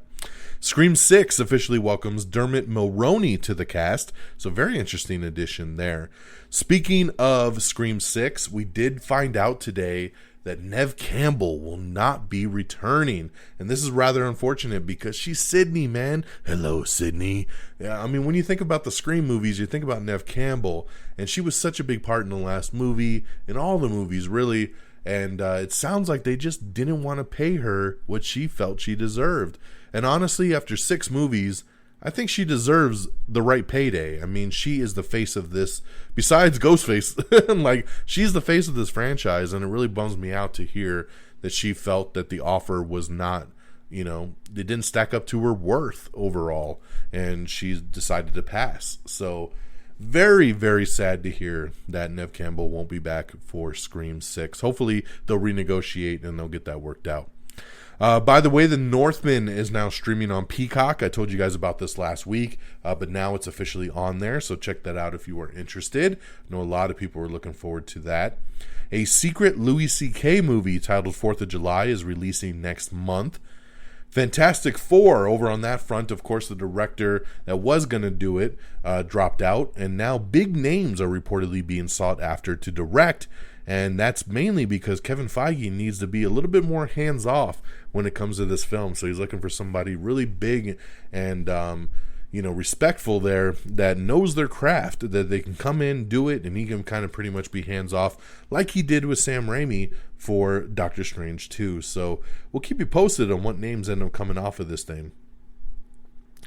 Scream 6 officially welcomes Dermot Mulroney to the cast. So very interesting addition there. Speaking of Scream 6, we did find out today that Neve Campbell will not be returning. And this is rather unfortunate because she's Sydney, man. Hello, Sydney. Yeah, I mean, when you think about the Scream movies, you think about Neve Campbell, and she was such a big part in the last movie, in all the movies, really. And it sounds like they just didn't want to pay her what she felt she deserved. And honestly, after 6 movies, I think she deserves the right payday. I mean, she is the face of this, besides Ghostface. Like, she's the face of this franchise, and it really bums me out to hear that she felt that the offer was not, it didn't stack up to her worth overall, and she decided to pass. So, very, very sad to hear that Neve Campbell won't be back for Scream 6. Hopefully, they'll renegotiate and they'll get that worked out. By the way, The Northman is now streaming on Peacock. I told you guys about this last week, but now it's officially on there, so check that out if you are interested. I know a lot of people are looking forward to that. A secret Louis C.K. movie titled 4th of July is releasing next month. Fantastic Four, over on that front, of course, the director that was going to do it dropped out, and now big names are reportedly being sought after to direct. And that's mainly because Kevin Feige needs to be a little bit more hands-off when it comes to this film. So he's looking for somebody really big and, respectful there that knows their craft, that they can come in, do it, and he can kind of pretty much be hands-off like he did with Sam Raimi for Doctor Strange 2. So we'll keep you posted on what names end up coming off of this thing.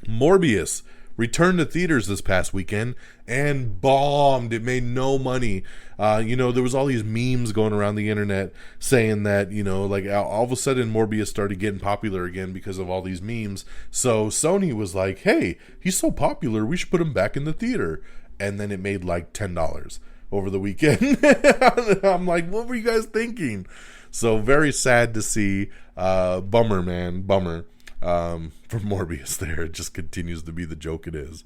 Morbius returned to theaters this past weekend and bombed. It made no money. There was all these memes going around the internet saying that, all of a sudden Morbius started getting popular again because of all these memes. So Sony was like, hey, he's so popular, we should put him back in the theater. And then it made like $10 over the weekend. I'm like, what were you guys thinking? So very sad to see. Bummer, man. Bummer. For Morbius there. It just continues to be the joke it is.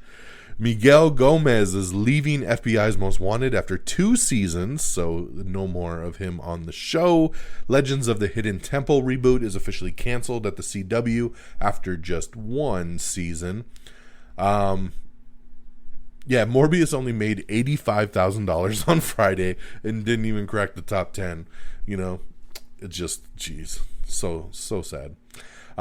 Miguel Gomez is leaving FBI's Most Wanted after 2 seasons, so no more of him on the show. Legends of the Hidden Temple reboot is officially canceled at the CW after just 1 season. Morbius only made $85,000 on Friday and didn't even crack the top 10. It's just, jeez, so sad.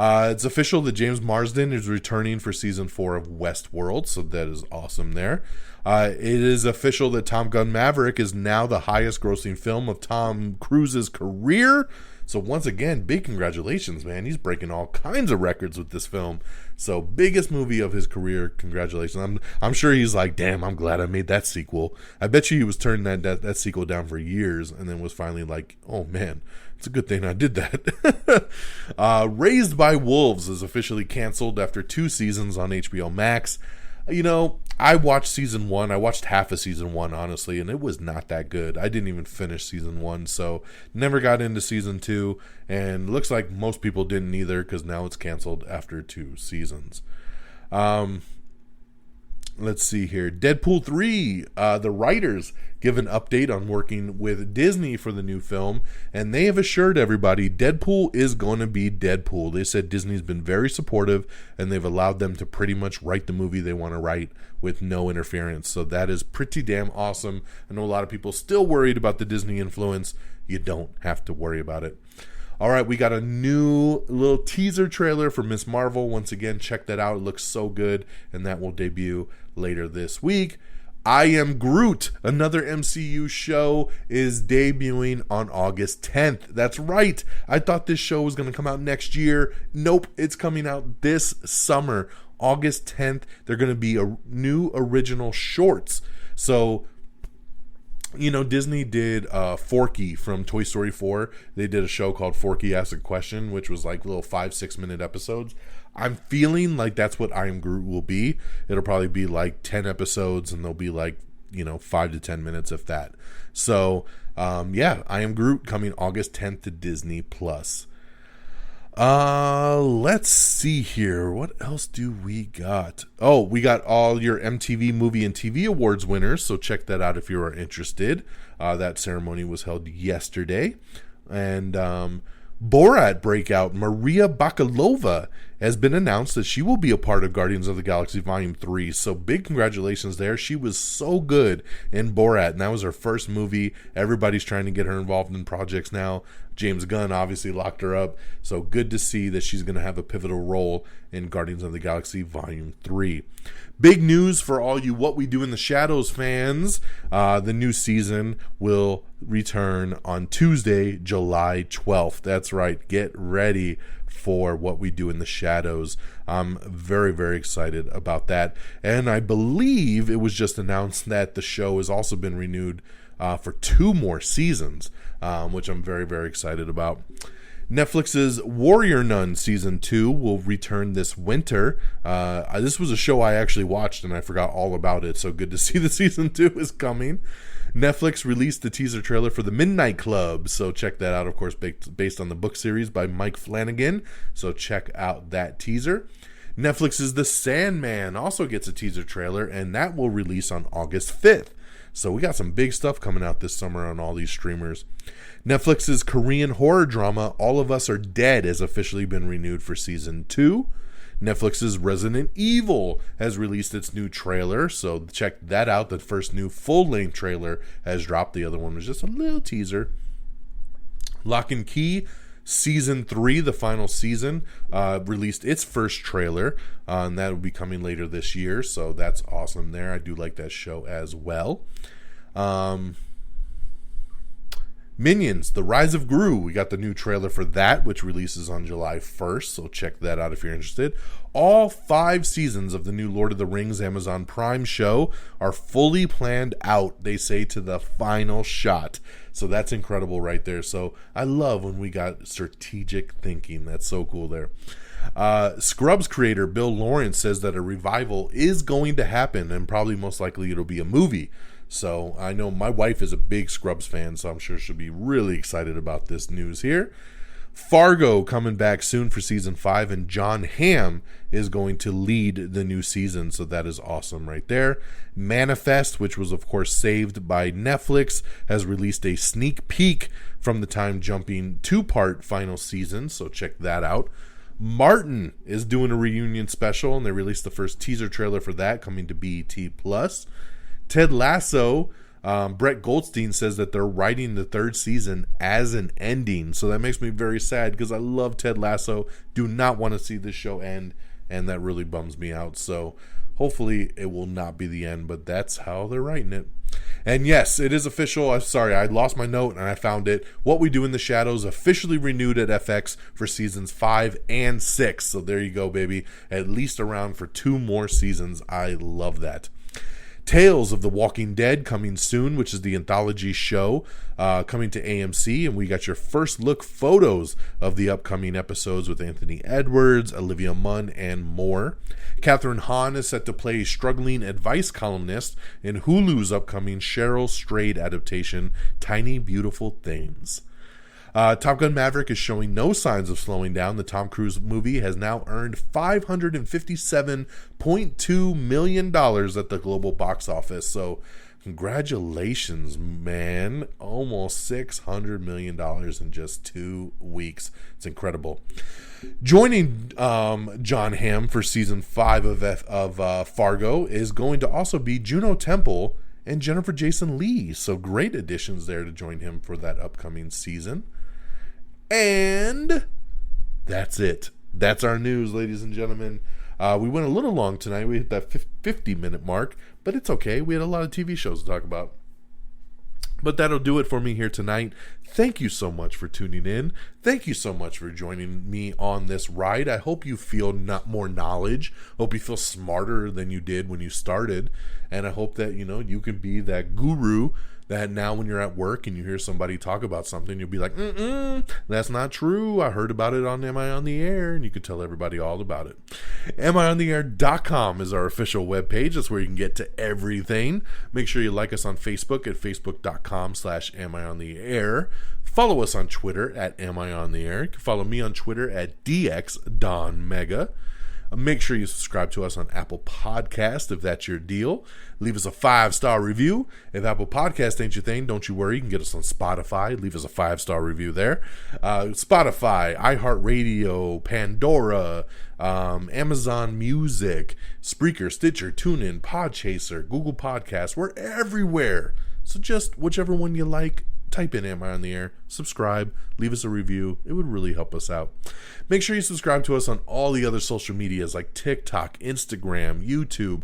It's official that James Marsden is returning for season 4 of Westworld, so that is awesome there. It is official that Top Gun Maverick is now the highest grossing film of Tom Cruise's career. So once again, big congratulations, man. He's breaking all kinds of records with this film. So biggest movie of his career. Congratulations. I'm sure he's like, damn, I'm glad I made that sequel. I bet you he was turning that sequel down for years and then was finally like, oh man, it's a good thing I did that. Raised by Wolves is officially canceled after 2 seasons on HBO Max. I watched season 1. I watched half of season 1, honestly, and it was not that good. I didn't even finish season 1, so never got into season 2, and looks like most people didn't either because now it's canceled after 2 seasons. Let's see here. Deadpool 3, the writers give an update on working with Disney for the new film, and they have assured everybody Deadpool is going to be Deadpool. They said Disney's been very supportive, and they've allowed them to pretty much write the movie they want to write with no interference. So that is pretty damn awesome. I know a lot of people still worried about the Disney influence. You don't have to worry about it. All right, we got a new little teaser trailer for Ms. Marvel. Once again, check that out. It looks so good, and that will debut later this week. I Am Groot, another MCU show, is debuting on August 10th. That's right. I thought this show was going to come out next year. Nope, it's coming out this summer. August 10th, they're going to be a new original shorts. So, Disney did Forky from Toy Story 4. They did a show called Forky Asks a Question, which was like little 5-6 minute episodes. I'm feeling like that's what I Am Groot will be. It'll probably be like 10 episodes, and they'll be like, 5 to 10 minutes, if that. So, I Am Groot coming August 10th to Disney+. Let's see here. What else do we got? Oh, we got all your MTV Movie and TV Awards winners, so check that out if you are interested. That ceremony was held yesterday. And Borat breakout Maria Bakalova has been announced that she will be a part of Guardians of the Galaxy Volume 3. So big congratulations there. She was so good in Borat, and that was her first movie. Everybody's trying to get her involved in projects now. James Gunn obviously locked her up. So good to see that she's going to have a pivotal role in Guardians of the Galaxy Volume 3. Big news for all you What We Do in the Shadows fans. The new season will return on Tuesday, July 12th. That's right. Get ready for What We Do in the Shadows. I'm very, very excited about that. And I believe it was just announced that the show has also been renewed for 2 more seasons, which I'm very, very excited about. Netflix's Warrior Nun Season 2 will return this winter. This was a show I actually watched and I forgot all about it, so good to see the Season 2 is coming. Netflix released the teaser trailer for The Midnight Club, so check that out, of course, based on the book series by Mike Flanagan, so check out that teaser. Netflix's The Sandman also gets a teaser trailer, and that will release on August 5th. So we got some big stuff coming out this summer on all these streamers. Netflix's Korean horror drama All of Us Are Dead has officially been renewed for Season 2. Netflix's Resident Evil has released its new trailer, so check that out. The first new full-length trailer has dropped. The other one was just a little teaser. Lock and Key Season 3, the final season, released its first trailer, and that will be coming later this year, so that's awesome there. I do like that show as well. Minions, The Rise of Gru. We got the new trailer for that, which releases on July 1st, so check that out if you're interested. All 5 seasons of the new Lord of the Rings Amazon Prime show are fully planned out, they say, to the final shot. So that's incredible right there. So I love when we got strategic thinking. That's so cool there. Scrubs creator Bill Lawrence says that a revival is going to happen, and probably most likely it'll be a movie. So I know my wife is a big Scrubs fan, so I'm sure she'll be really excited about this news here. Fargo coming back soon for season 5, and John Hamm is going to lead the new season, so that is awesome right there. Manifest, which was of course saved by Netflix, has released a sneak peek from the time-jumping 2-part final season, so check that out. Martin is doing a reunion special, and they released the first teaser trailer for that, coming to BET+. Ted Lasso, Brett Goldstein says that they're writing the 3rd season as an ending. So that makes me very sad because I love Ted Lasso. Do not want to see this show end, and that really bums me out. So hopefully it will not be the end, but that's how they're writing it. And yes, it is official. I'm sorry, I lost my note and I found it. What We Do in the Shadows officially renewed at FX for seasons 5 and 6. So there you go, baby. At least around for 2 more seasons. I love that. Tales of the Walking Dead coming soon, which is the anthology show coming to AMC, and we got your first look photos of the upcoming episodes with Anthony Edwards, Olivia Munn, and more. Catherine Hahn is set to play a struggling advice columnist in Hulu's upcoming Cheryl Strayed adaptation, Tiny Beautiful Things. Top Gun Maverick is showing no signs of slowing down. The Tom Cruise movie has now earned $557.2 million at the global box office. So congratulations, man. Almost $600 million in just 2 weeks. It's incredible. Joining John Hamm for season 5 of Fargo is going to also be Juno Temple and Jennifer Jason Leigh. So great additions there to join him for that upcoming season. And that's it. That's our news, ladies and gentlemen. We went a little long tonight. We hit that 50-minute mark, but it's okay. We had a lot of TV shows to talk about. But that'll do it for me here tonight. Thank you so much for tuning in. Thank you so much for joining me on this ride. I hope you feel more knowledge. Hope you feel smarter than you did when you started. And I hope that, you can be that guru that now when you're at work and you hear somebody talk about something, you'll be like, that's not true. I heard about it on Am I on the Air? And you can tell everybody all about it. AmIOnTheAir.com is our official webpage. That's where you can get to everything. Make sure you like us on Facebook at facebook.com/AmIOnTheAir. Follow us on Twitter at AmIOnTheAir. You can follow me on Twitter at DXDonMega. Make sure you subscribe to us on Apple Podcast if that's your deal. Leave us a 5-star review. If Apple Podcast ain't your thing, don't you worry. You can get us on Spotify. Leave us a 5-star review there. Spotify, iHeartRadio, Pandora, Amazon Music, Spreaker, Stitcher, TuneIn, Podchaser, Google Podcasts. We're everywhere. So just whichever one you like, type in Am I on the Air, subscribe, leave us a review. It would really help us out. Make sure you subscribe to us on all the other social medias like TikTok, Instagram, YouTube.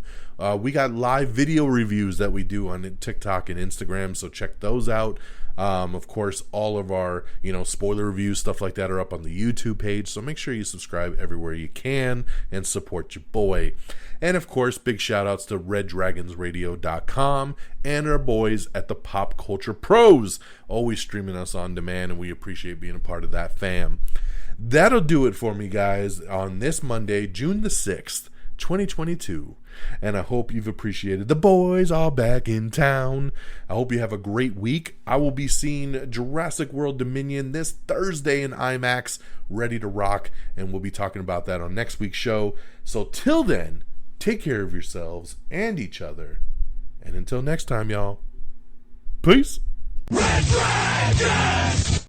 We got live video reviews that we do on TikTok and Instagram, so check those out. Of course, all of our, spoiler reviews, stuff like that are up on the YouTube page. So make sure you subscribe everywhere you can and support your boy. And of course, big shout outs to RedDragonsRadio.com and our boys at the Pop Culture Pros, always streaming us on demand, and we appreciate being a part of that fam. That'll do it for me, guys, on this Monday, June the 6th, 2022. And I hope you've appreciated The Boys Are Back in Town. I hope you have a great week. I will be seeing Jurassic World Dominion this Thursday in IMAX, ready to rock, and we'll be talking about that on next week's show. So till then, take care of yourselves and each other. And until next time, y'all, peace. Red Dragons!